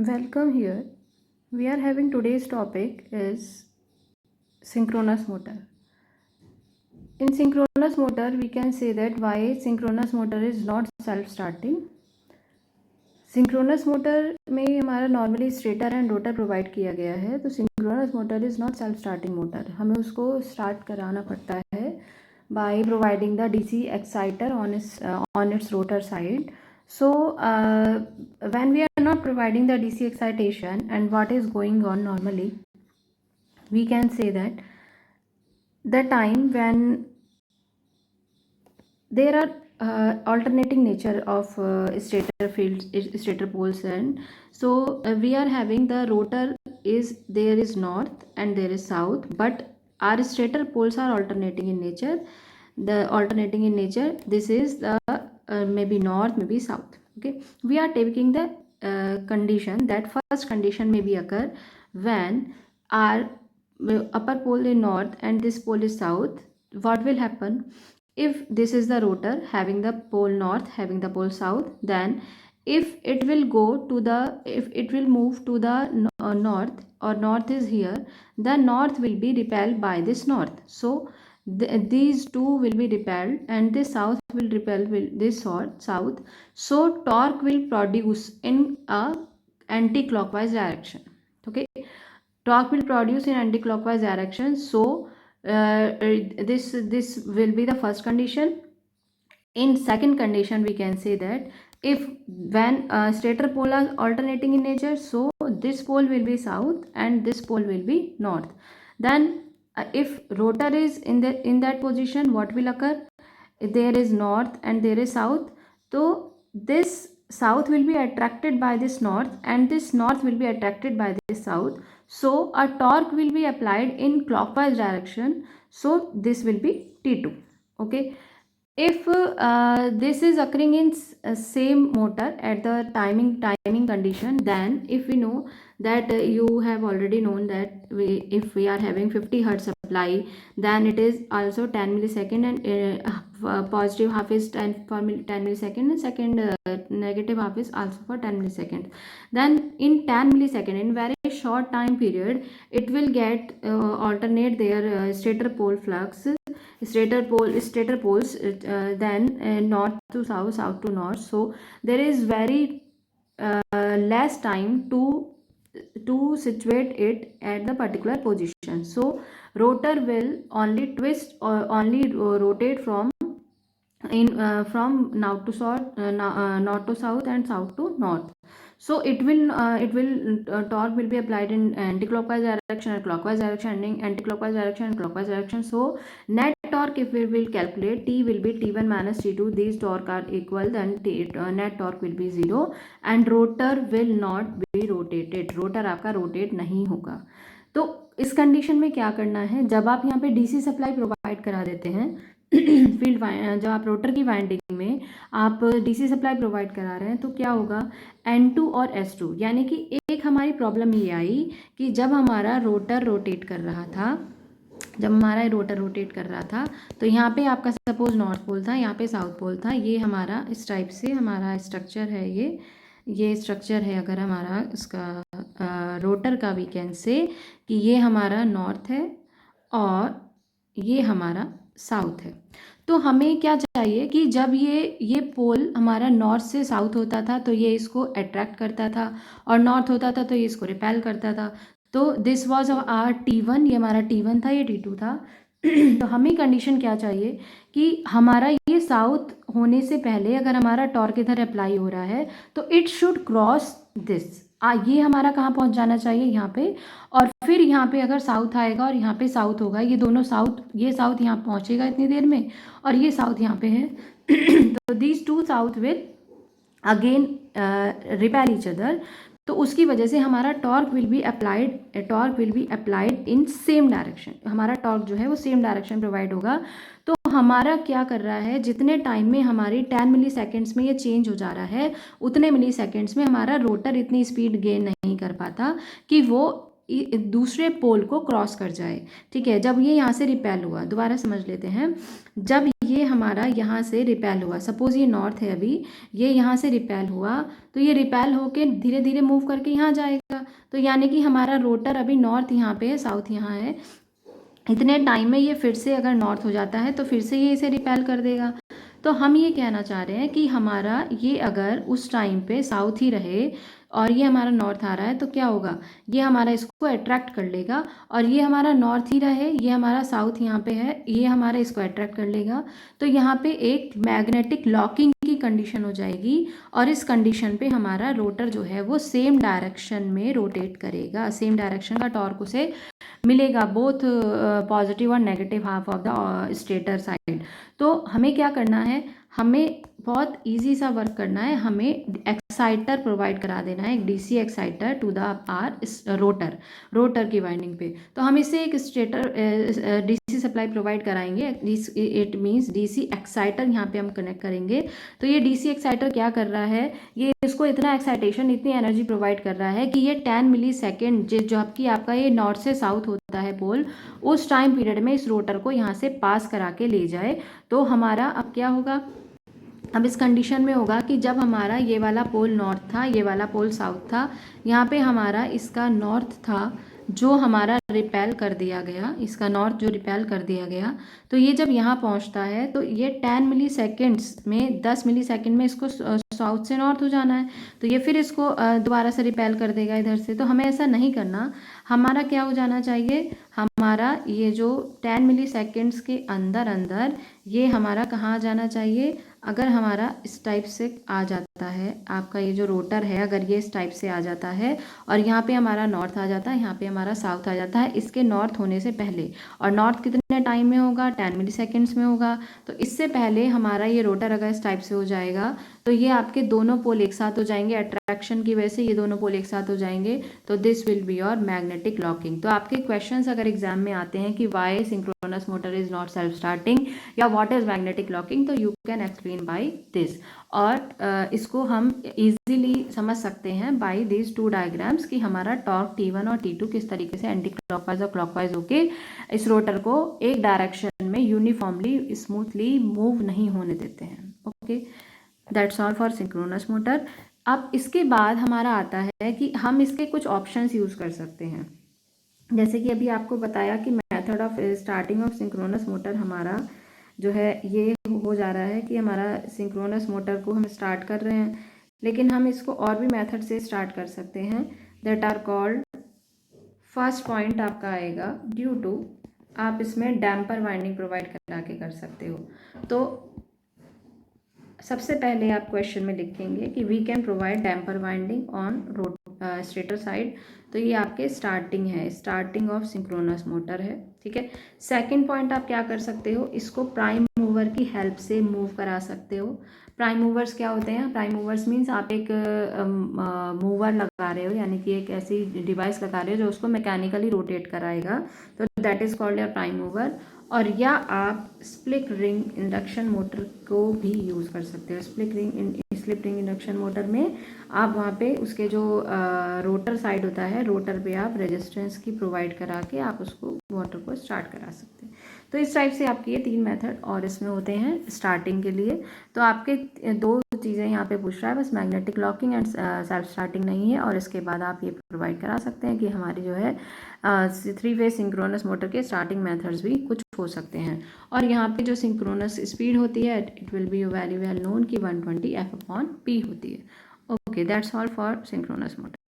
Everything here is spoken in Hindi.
Welcome here. We are having today's topic is synchronous motor. In synchronous motor, we can say that why synchronous motor is not self-starting. Synchronous motor में हमारा normally stator and rotor provide किया गया है, तो synchronous motor is not self starting motor. हमें उसको स्टार्ट कराना पड़ता है by providing the DC exciter on its rotor side. So when we are not providing the DC excitation, and what is going on normally, we can say that the time when there are alternating nature of stator fields, stator poles, and so we are having the rotor is there is north and there is south, but our stator poles are alternating in nature. This is the maybe north, maybe south. Okay, we are taking the condition that first condition may be occur when our upper pole is north and this pole is south. What will happen if this is the rotor having the pole north, having the pole south? Then if it will move to the north, or north is here, the north will be repelled by this north. So these two will be repelled and this south will repel this south. So torque will produce in a anti-clockwise direction. Okay, torque will produce in anti-clockwise direction. So this will be the first condition. In second condition, we can say that if when stator pole are alternating in nature, so this pole will be south and this pole will be north. Then if rotor is in that position, what will occur? If there is north and there is south, so this south will be attracted by this north and this north will be attracted by this south. So a torque will be applied in clockwise direction. So this will be T2. Okay, if this is occurring in same motor at the timing condition, then if we know that you have already known that if we are having 50 hertz supply, then it is also 10 millisecond, and positive half is 10 millisecond, and second negative half is also for 10 millisecond. Then in 10 millisecond, in very short time period, it will get alternate their stator pole flux, stator poles, then north to south, south to north. So there is very less time to situate it at the particular position. So rotor will only twist or only rotate from north to south and south to north. So it will torque will be applied in anti-clockwise direction and clockwise direction, and anti-clockwise direction and clockwise direction. So net torque, if we will calculate, T will be T1 minus T2. These torque are equal, then net torque will be 0, and rotor will not be rotated. Rotor आपका रोटेट नहीं होगा. तो इस कंडीशन में क्या करना है, जब आप यहाँ पे डीसी सप्लाई प्रोवाइड करा देते हैं फील्ड जब आप रोटर की वाइंडिंग में आप डीसी सप्लाई प्रोवाइड करा रहे हैं, तो क्या होगा, N2 और S2, यानी कि एक हमारी प्रॉब्लम ये आई कि जब हमारा रोटर रोटेट कर रहा था, तो यहाँ पे आपका सपोज नॉर्थ पोल था, यहाँ पे साउथ पोल था. ये हमारा इस टाइप से हमारा स्ट्रक्चर है, ये स्ट्रक्चर है. अगर हमारा इसका रोटर का वी कैन से कि ये हमारा नॉर्थ है और ये हमारा साउथ है. तो हमें क्या चाहिए कि जब ये पोल हमारा नॉर्थ से साउथ होता था तो ये इसको अट्रैक्ट करता था, और नॉर्थ होता था तो ये इसको रिपेल करता था. तो दिस वाज आवर T1, ये हमारा T1 था, ये T2 था. तो हमें कंडीशन क्या चाहिए कि हमारा ये साउथ होने से पहले अगर हमारा टॉर्क इधर अप्लाई हो रहा है तो इट शुड क्रॉस दिस. ये हमारा कहाँ पहुँच जाना चाहिए, यहाँ पे, और फिर यहाँ पे अगर साउथ आएगा और यहाँ पे साउथ होगा, ये दोनों साउथ, ये साउथ यहाँ पहुँचेगा इतनी देर में और ये साउथ यहाँ पे है. तो these two south will again repel each other. तो उसकी वजह से हमारा torque will be applied in same direction. हमारा टॉर्क जो है वो सेम डायरेक्शन प्रोवाइड होगा. तो हमारा क्या कर रहा है, जितने टाइम में हमारी 10 मिली सेकेंड्स में ये चेंज हो जा रहा है, उतने मिली सेकेंड्स में हमारा रोटर इतनी स्पीड गेन नहीं कर पाता कि वो दूसरे पोल को क्रॉस कर जाए. ठीक है, जब ये यहाँ से रिपेल हुआ, दोबारा समझ लेते हैं, जब ये हमारा यहाँ से रिपेल हुआ, सपोज ये नॉर्थ है, अभी ये यहाँ से रिपेल हुआ, तो ये रिपेल होके धीरे धीरे मूव करके यहाँ जाएगा। तो यानी कि हमारा रोटर अभी नॉर्थ यहाँ पे है, साउथ यहाँ है, इतने टाइम में ये फिर से अगर नॉर्थ हो जाता है तो फिर से ये इसे रिपेल कर देगा। तो हम ये कहना चाह रहे हैं कि हमारा ये अगर उस टाइम पे साउथ ही रहे और ये हमारा नॉर्थ आ रहा है तो क्या होगा, ये हमारा इसको अट्रैक्ट कर लेगा, और ये हमारा नॉर्थ ही रहे, ये हमारा साउथ यहाँ पे है, ये हमारा इसको अट्रैक्ट कर लेगा। तो यहाँ पे एक मैग्नेटिक लॉकिंग की कंडीशन हो जाएगी, और इस कंडीशन पे हमारा रोटर जो है वो सेम डायरेक्शन में रोटेट करेगा, सेम डायरेक्शन का टॉर्क उसे मिलेगा, बोथ पॉजिटिव और negative half of the stator side. तो हमें क्या करना है, हमें बहुत इजी सा वर्क करना है, हमें एक्साइटर प्रोवाइड करा देना है, एक DC exciter to the R rotor की वाइंडिंग पे। तो हम इसे एक स्टेटर डीसी सप्लाई प्रोवाइड कराएंगे, इट मींस डीसी एक्साइटर यहाँ पे हम कनेक्ट करेंगे। तो ये डीसी एक्साइटर क्या कर रहा है, ये इसको इतना एक्साइटेशन, इतनी एनर्जी प्रोवाइड कर रहा है कि ये 10 मिली सेकेंड जबकि आपका ये नॉर्थ से साउथ होता है पोल, उस टाइम पीरियड में इस रोटर को यहाँ से पास करा के ले जाए। तो हमारा अब क्या होगा, अब इस कंडीशन में होगा कि जब हमारा ये वाला पोल नॉर्थ था, ये वाला पोल साउथ था, यहाँ पे हमारा इसका नॉर्थ था जो हमारा रिपेल कर दिया गया, इसका नॉर्थ जो रिपेल कर दिया गया, तो ये जब यहाँ पहुँचता है तो ये 10 मिली सेकेंड्स में, 10 मिली सेकेंड में इसको साउथ से नॉर्थ हो जाना है, तो ये फिर इसको दोबारा से रिपेल कर देगा इधर से। तो हमें ऐसा नहीं करना, हमारा क्या हो जाना चाहिए, हमारा ये जो 10 मिली सेकेंड्स के अंदर अंदर ये हमारा कहाँ आ जाना चाहिए, अगर हमारा इस टाइप से आ जाता है, आपका ये जो रोटर है अगर ये इस टाइप से आ जाता है और यहाँ पे हमारा नॉर्थ आ जाता है, यहाँ पे हमारा साउथ आ जाता है, इसके नॉर्थ होने से पहले, और नॉर्थ कितने टाइम में होगा, 10 मिली सेकेंड्स में होगा। तो इससे पहले हमारा ये रोटर अगर इस टाइप से हो जाएगा तो ये आपके दोनों पोल एक साथ हो जाएंगे, अट्रैक्शन की वजह से ये दोनों पोल एक साथ हो जाएंगे, तो this will be your magnetic locking. तो आपके क्वेश्चंस अगर एग्जाम में आते हैं कि why synchronous motor is not self starting या व्हाट इज मैग्नेटिक लॉकिंग, तो you can explain by this. और इसको हम इजीली समझ सकते हैं बाय दिस टू डायग्राम्स कि हमारा टॉर्क T1 और T2 किस तरीके से एंटी क्लॉकवाइज और क्लॉकवाइज होके इस रोटर को एक डायरेक्शन में यूनिफॉर्मली स्मूथली मूव नहीं होने देते हैं। Okay, that's all for synchronous motor. अब इसके बाद हमारा आता है कि हम इसके कुछ ऑप्शंस यूज़ कर सकते हैं, जैसे कि अभी आपको बताया कि method of starting of synchronous motor हमारा जो है ये हो जा रहा है कि हमारा सिंक्रोनस मोटर को हम स्टार्ट कर रहे हैं, लेकिन हम इसको और भी मेथड से स्टार्ट कर सकते हैं, that are called, first point आपका आएगा ड्यू टू, आप इसमें डैम्पर वाइंडिंग प्रोवाइड करा के कर सकते हो। तो सबसे पहले आप क्वेश्चन में लिखेंगे कि we can provide damper winding on stator side, तो ये आपके स्टार्टिंग है, स्टार्टिंग ऑफ सिंक्रोनस मोटर है, ठीक है। सेकंड पॉइंट आप क्या कर सकते हो, इसको प्राइम मूवर की हेल्प से मूव करा सकते हो। प्राइम मूवर्स क्या होते हैं, प्राइम मूवर्स मीन्स आप एक मूवर लगा रहे हो, यानी कि एक ऐसी डिवाइस लगा रहे हो जो उसको मैकेनिकली रोटेट कराएगा, तो that is called your prime mover. और या आप स्प्लिट रिंग इंडक्शन मोटर को भी यूज़ कर सकते हो। स्प्लिट रिंग इंडक्शन मोटर में आप वहाँ पे उसके जो रोटर साइड होता है, रोटर पे आप रेजिस्टेंस की प्रोवाइड करा के आप उसको मोटर को स्टार्ट करा सकते हैं। तो इस टाइप से आपके ये 3 मेथड और इसमें होते हैं स्टार्टिंग के लिए। तो आपके 2 चीज़ें यहाँ पे पूछ रहा है, बस magnetic locking and self starting नहीं है, और इसके बाद आप ये प्रोवाइड करा सकते हैं कि हमारी जो है 3 फेज सिंक्रोनस मोटर के स्टार्टिंग मेथड्स भी कुछ हो सकते हैं। और यहाँ पे जो सिंक्रोनस स्पीड होती है, it will be very well known कि 120 F/P होती है। Okay, that's all for synchronous motor.